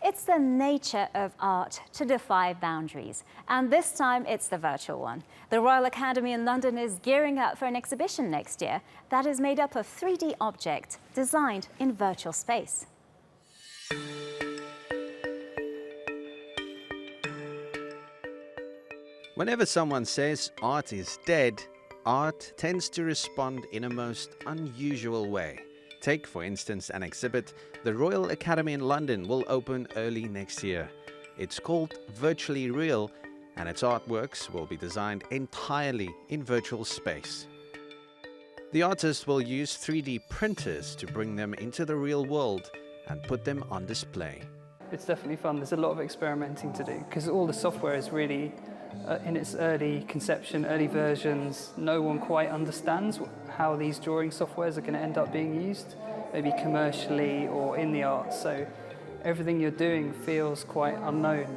It's the nature of art to defy boundaries, and this time it's the virtual one. The Royal Academy in London is gearing up for an exhibition next year that is made up of 3D objects designed in virtual space. Whenever someone says art is dead, art tends to respond in a most unusual way. Take, for instance, an exhibit the Royal Academy in London will open early next year. It's called Virtually Real, and its artworks will be designed entirely in virtual space. The artist will use 3D printers to bring them into the real world and put them on display. It's definitely fun. There's a lot of experimenting to do because all the software is really in its early conception, early versions. No one quite understands how these drawing softwares are going to end up being used, maybe commercially or in the arts. So everything you're doing feels quite unknown.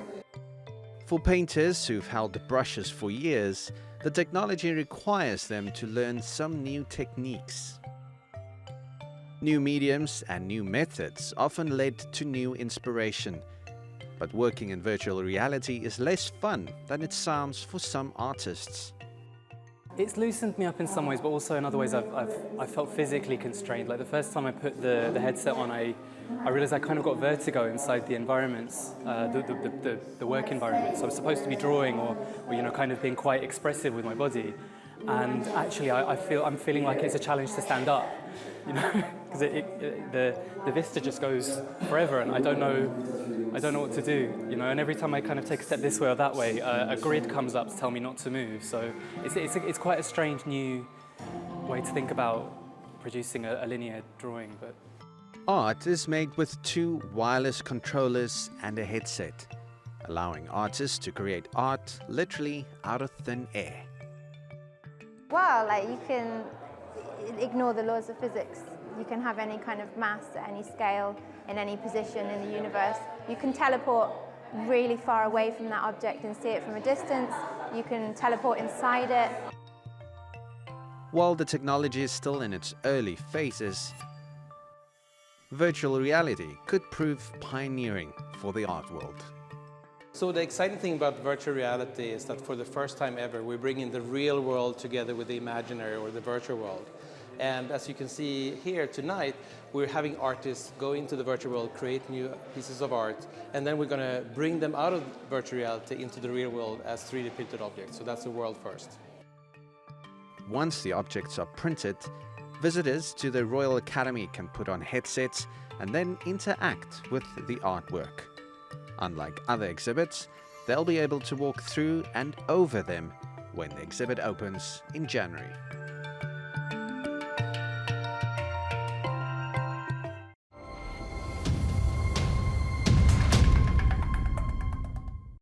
For painters who've held brushes for years, the technology requires them to learn some new techniques. New mediums and new methods often led to new inspiration. But working in virtual reality is less fun than it sounds for some artists. It's loosened me up in some ways, but also in other ways I've felt physically constrained. Like the first time I put the headset on, I realized I kind of got vertigo inside the environments, the work environment. So I was supposed to be drawing or kind of being quite expressive with my body. And actually I'm feeling like it's a challenge to stand up, because the vista just goes forever and I don't know what to do, and every time I kind of take a step this way or that way, a grid comes up to tell me not to move. So it's quite a strange new way to think about producing a linear drawing. But Art is made with 2 wireless controllers and a headset, allowing artists to create art literally out of thin air. Well, you can ignore the laws of physics. You can have any kind of mass at any scale, in any position in the universe. You can teleport really far away from that object and see it from a distance. You can teleport inside it. While the technology is still in its early phases, virtual reality could prove pioneering for the art world. So the exciting thing about virtual reality is that for the first time ever, we're bringing the real world together with the imaginary or the virtual world. And as you can see here tonight, we're having artists go into the virtual world, create new pieces of art, and then we're going to bring them out of virtual reality into the real world as 3D printed objects. So that's the world first. Once the objects are printed, visitors to the Royal Academy can put on headsets and then interact with the artwork. Unlike other exhibits, they'll be able to walk through and over them when the exhibit opens in January.